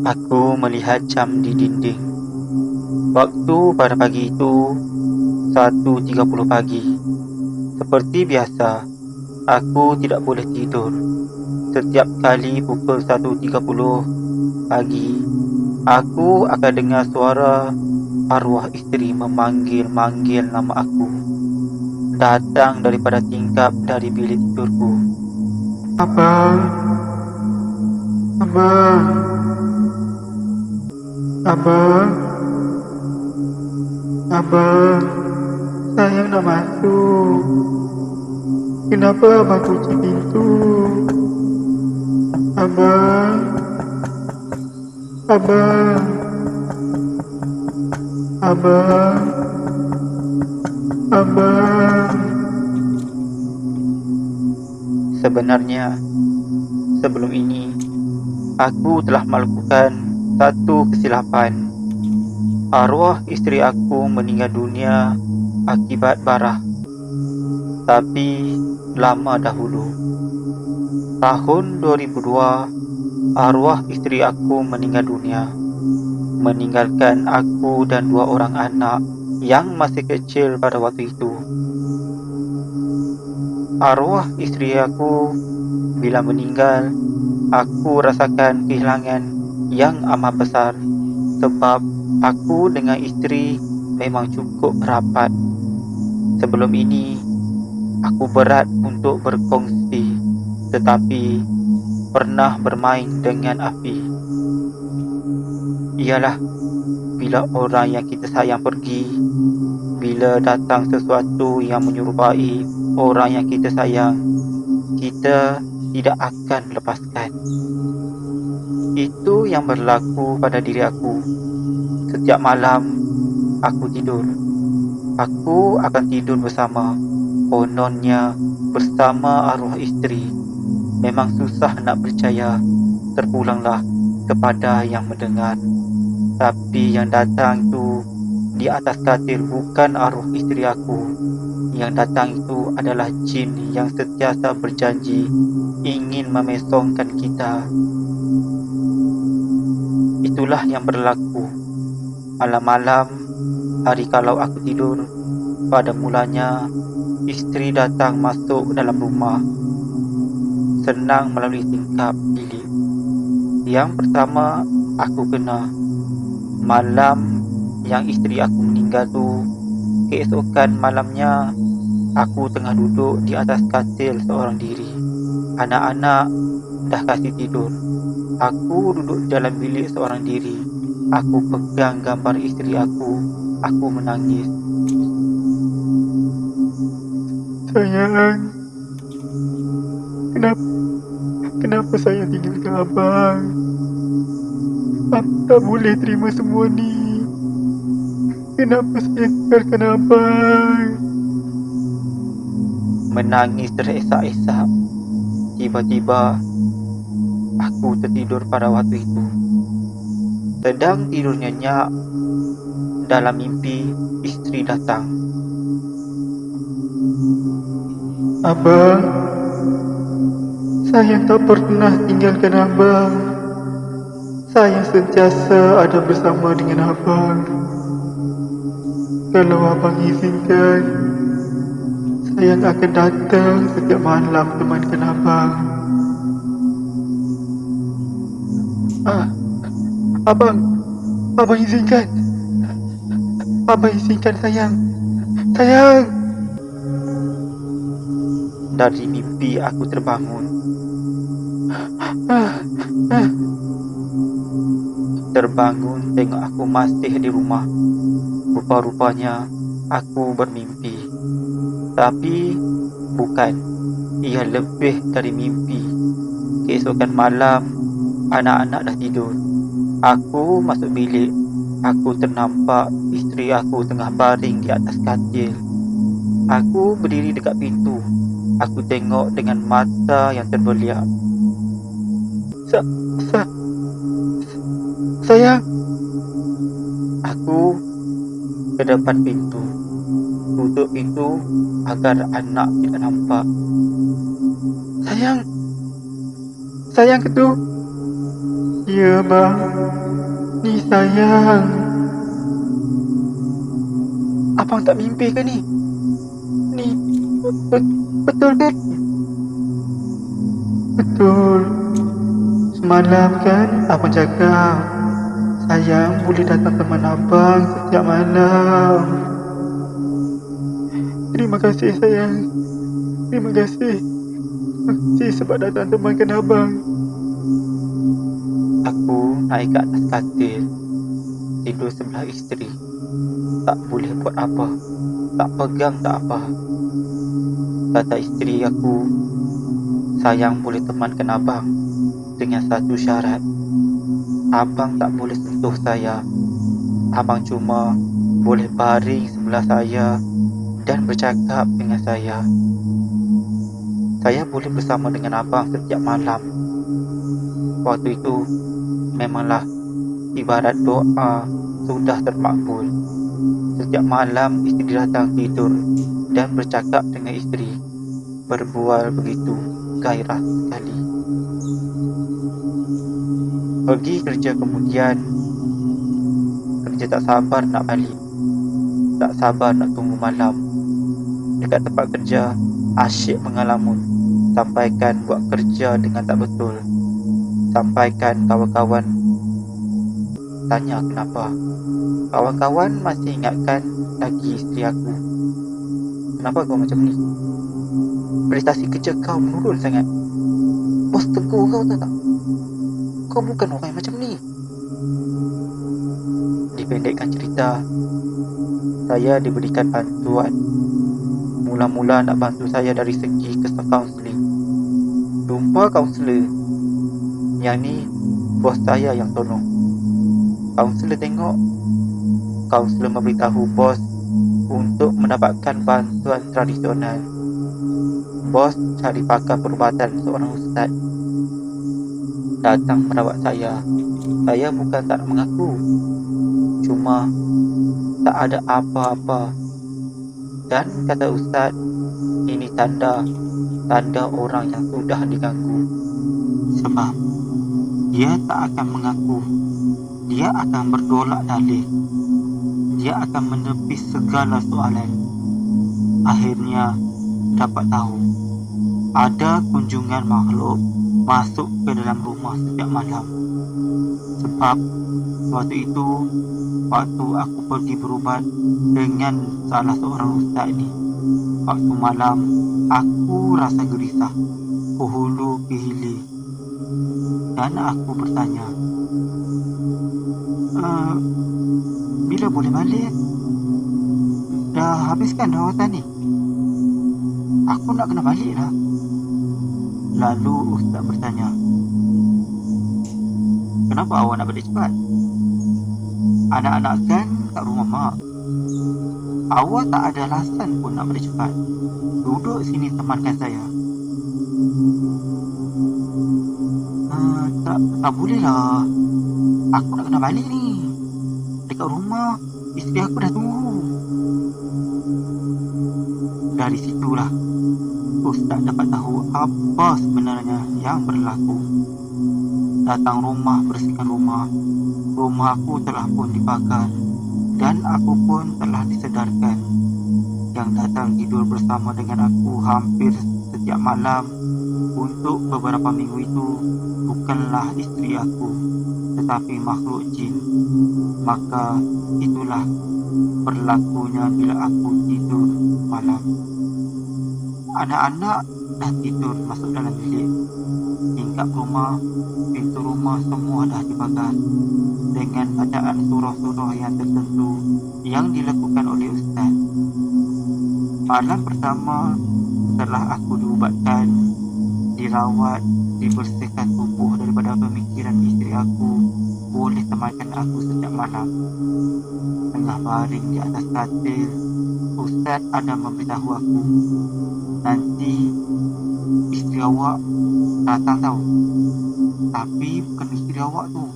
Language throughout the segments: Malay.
Aku melihat jam di dinding. Waktu pada pagi itu 1:30 pagi. Seperti biasa, aku tidak boleh tidur. Setiap kali pukul 1:30 pagi, aku akan dengar suara arwah isteri memanggil-manggil nama aku. Datang daripada tingkap dari bilik tidurku. Abang, abang, abang, abang, saya nak masuk. Kenapa abang kunci pintu? Abang, abang, abang, abang. Sebenarnya, sebelum ini, aku telah melakukan satu kesilapan. Arwah isteri aku meninggal dunia akibat barah. Tapi lama dahulu. Tahun 2002, arwah isteri aku meninggal dunia, meninggalkan aku dan 2 orang anak yang masih kecil pada waktu itu. Arwah isteri aku bila meninggal, aku rasakan kehilangan yang amat besar sebab aku dengan isteri memang cukup rapat. Sebelum ini, aku berat untuk berkongsi, tetapi pernah bermain dengan api. Ialah bila orang yang kita sayang pergi, bila datang sesuatu yang menyerupai orang yang kita sayang, kita tidak akan lepaskan. Itu yang berlaku pada diri aku. Setiap malam aku tidur, aku akan tidur bersama, kononnya bersama arwah isteri. Memang susah nak percaya, terpulanglah kepada yang mendengar. Tapi yang datang itu di atas katil bukan arwah isteri aku. Yang datang itu adalah jin yang sentiasa berjanji ingin memesongkan kita. Itulah yang berlaku. Malam-malam, hari kalau aku tidur, pada mulanya isteri datang masuk dalam rumah. Senang melalui tingkap bilik. Yang pertama aku kena. Malam yang isteri aku meninggal tu, keesokan malamnya aku tengah duduk di atas katil seorang diri. Anak-anak dah kasih tidur. Aku duduk dalam bilik seorang diri. Aku pegang gambar isteri aku. Aku menangis. Sayang, kenapa saya tinggalkan abang? Abang tak boleh terima semua ni. Kenapa saya tinggalkan abang? Menangis teresak-esak. Tiba-tiba aku tertidur pada waktu itu. Sedang tidur nyenyak, dalam mimpi isteri datang. Abang, saya tak pernah tinggalkan abang. Saya sentiasa ada bersama dengan abang. Kalau abang izinkan, saya akan datang setiap malam temankan abang. Abang izinkan. Abang izinkan sayang. Sayang. Dari mimpi aku terbangun. Terbangun tengok aku masih di rumah. Rupa-rupanya aku bermimpi. Tapi bukan. Ia lebih dari mimpi. Keesokan malam, anak-anak dah tidur. Aku masuk bilik. Aku ternampak isteri aku tengah baring di atas katil. Aku berdiri dekat pintu. Aku tengok dengan mata yang terbeliak. Sa, sa, sayang. Aku ke depan pintu. Tutup pintu agar anak tidak nampak. Sayang. Sayang ke tu? Ya, bang. Ni sayang. Abang tak mimpi ke ni? Ni betul kan? Betul. Semalam kan abang cakap sayang boleh datang teman abang setiap malam. Terima kasih sayang. Terima kasih. Terima kasih sebab datang temankan abang. Aku naik ke atas katil, tidur sebelah isteri. Tak boleh buat apa. Tak pegang tak apa. Kata isteri aku, sayang boleh temankan abang dengan satu syarat. Abang tak boleh sentuh saya. Abang cuma boleh baring sebelah saya dan bercakap dengan saya. Saya boleh bersama dengan abang setiap malam. Waktu itu memanglah ibarat doa sudah termakbul. Setiap malam isteri datang tidur dan bercakap dengan isteri. Berbual begitu gairah sekali. Pergi kerja kemudian, kerja tak sabar nak balik. Tak sabar nak tunggu malam. Dekat tempat kerja, asyik mengalamun. Sampaikan buat kerja dengan tak betul. Sampaikan kawan-kawan tanya kenapa. Kawan-kawan masih ingatkan lagi isteri aku. Kenapa kau macam ni? Prestasi kerja kau menurun sangat. Bos tegur kau tahu tak? Kau bukan orang macam ni. Dipendekkan cerita, saya diberikan bantuan. Mula-mula nak bantu saya dari segi kesan kaunseling. Jumpa kaunselor. Yang ni bos saya yang tolong. Kaunselor tengok. Kaunselor memberitahu bos untuk mendapatkan bantuan tradisional. Bos cari pakar perubatan seorang ustaz. Datang merawat saya. Saya bukan tak mengaku. Cuma tak ada apa-apa. Dan kata ustaz, ini tanda orang yang sudah diganggu. Sebab dia tak akan mengaku. Dia akan bertolak dalih. Dia akan menepis segala soalan. Akhirnya dapat tahu ada kunjungan makhluk masuk ke dalam rumah setiap malam. Sebab waktu itu, waktu aku pergi berubat dengan salah seorang ustaz ni, waktu malam aku rasa gerisah, ke hulu ke hilir. Dan aku bertanya, bila boleh balik? Dah habiskan rawatan ni? Aku nak kena balik dah. Lalu ustaz bertanya, kenapa awak nak balik cepat? Anak-anak kan kat rumah mak. Awak tak ada alasan pun nak balik cepat. Duduk sini temankan saya. Tak boleh lah. Aku nak kena balik ni. Dekat rumah isteri aku dah tunggu. Dari situlah ustaz dapat tahu apa sebenarnya yang berlaku. Datang rumah, bersihkan rumah. Rumah aku telah pun dibakar dan aku pun telah disedarkan. Yang datang tidur bersama dengan aku hampir setiap malam untuk beberapa minggu itu bukanlah isteri aku, tetapi makhluk jin. Maka itulah berlakunya bila aku tidur malam. Anak-anak dah tidur masuk dalam bilik. Tingkap rumah, pintu rumah semua dah dibakar dengan bacaan surah-surah yang tertentu yang dilakukan oleh ustaz. Malam pertama setelah aku diubatkan, dirawat, dibersihkan tubuh daripada pemikiran isteri aku boleh temankan aku setiap malam. Tengah baring di atas katil, Ustaz ada memberitahu aku, nanti isteri awak datang tahu. Tapi bukan isteri awak tu,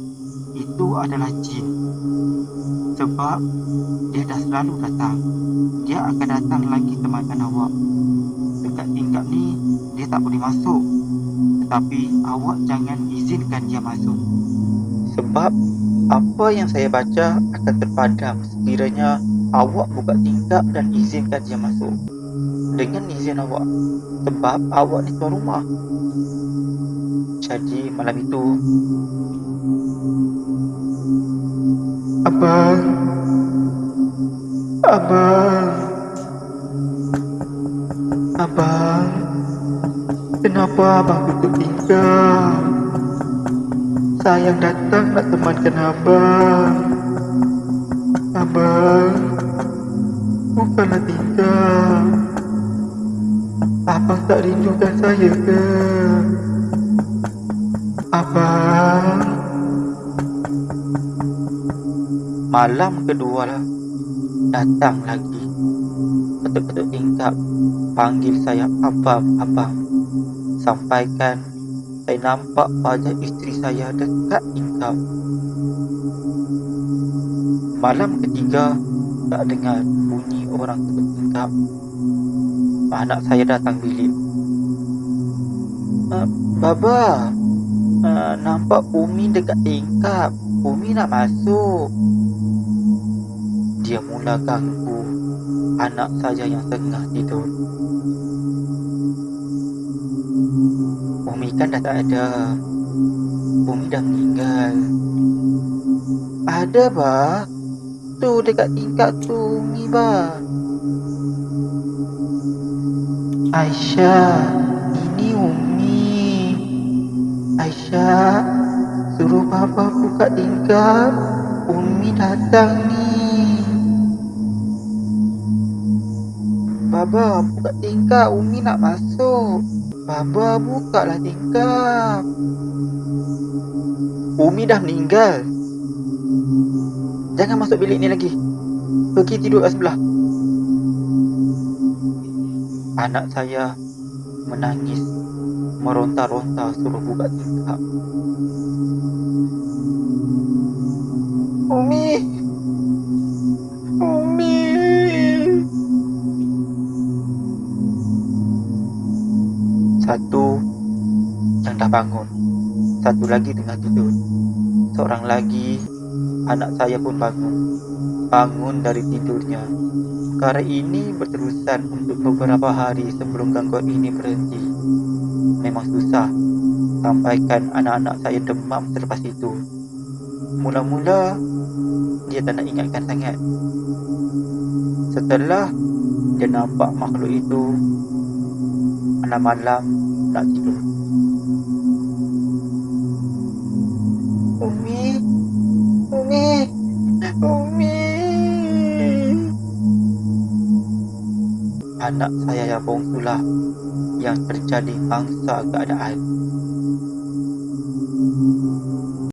itu adalah jin. Sebab dia dah selalu datang. Dia akan datang lagi temankan awak. Dekat tingkap ni dia tak boleh masuk, tetapi awak jangan izinkan dia masuk. Sebab apa yang saya baca akan terpadam sekiranya awak buka tingkap dan izinkan dia masuk. Dengan izin awak, sebab awak ni tuan rumah. Jadi malam itu, Abang, kenapa abang tutup tingkap? Saya datang nak temankan abang. Abang, bukanlah tingkap. Abang tak rindukan saya ke? Abang. Malam kedua lah, datang lagi. Ketuk-ketuk tingkap, panggil saya abang. Sampaikan saya nampak wajah isteri saya dekat tingkap. Malam ketiga, tak dengar bunyi orang ketuk tingkap. Anak saya datang bilik. Baba, nampak Umi dekat tingkap. Umi nak masuk. Dia mula ganggu anak saya yang tengah tidur. Umi kan dah tak ada. Umi dah meninggal. Ada bah. Tu dekat tingkap tu Umi bah. Aisyah, ini Umi. Aisyah, suruh Baba buka tingkap. Umi datang ni. Baba, buka tingkap. Umi nak masuk. Baba, bukalah tingkap. Umi dah meninggal. Jangan masuk bilik ni lagi. Pergi tidur kat sebelah. Anak saya menangis, meronta-ronta suruh buka tingkap. Umi. Satu yang dah bangun, satu lagi tengah tidur. Seorang lagi, anak saya pun bangun dari tidurnya. Perkara ini berterusan untuk beberapa hari sebelum gangguan ini berhenti. Memang susah sampaikan anak-anak saya demam selepas itu. Mula-mula dia tak nak ingatkan sangat. Setelah dia nampak makhluk itu, malam-malam nak tidur. Umi. Anak saya yang bongsulah yang terjadi mangsa keadaan.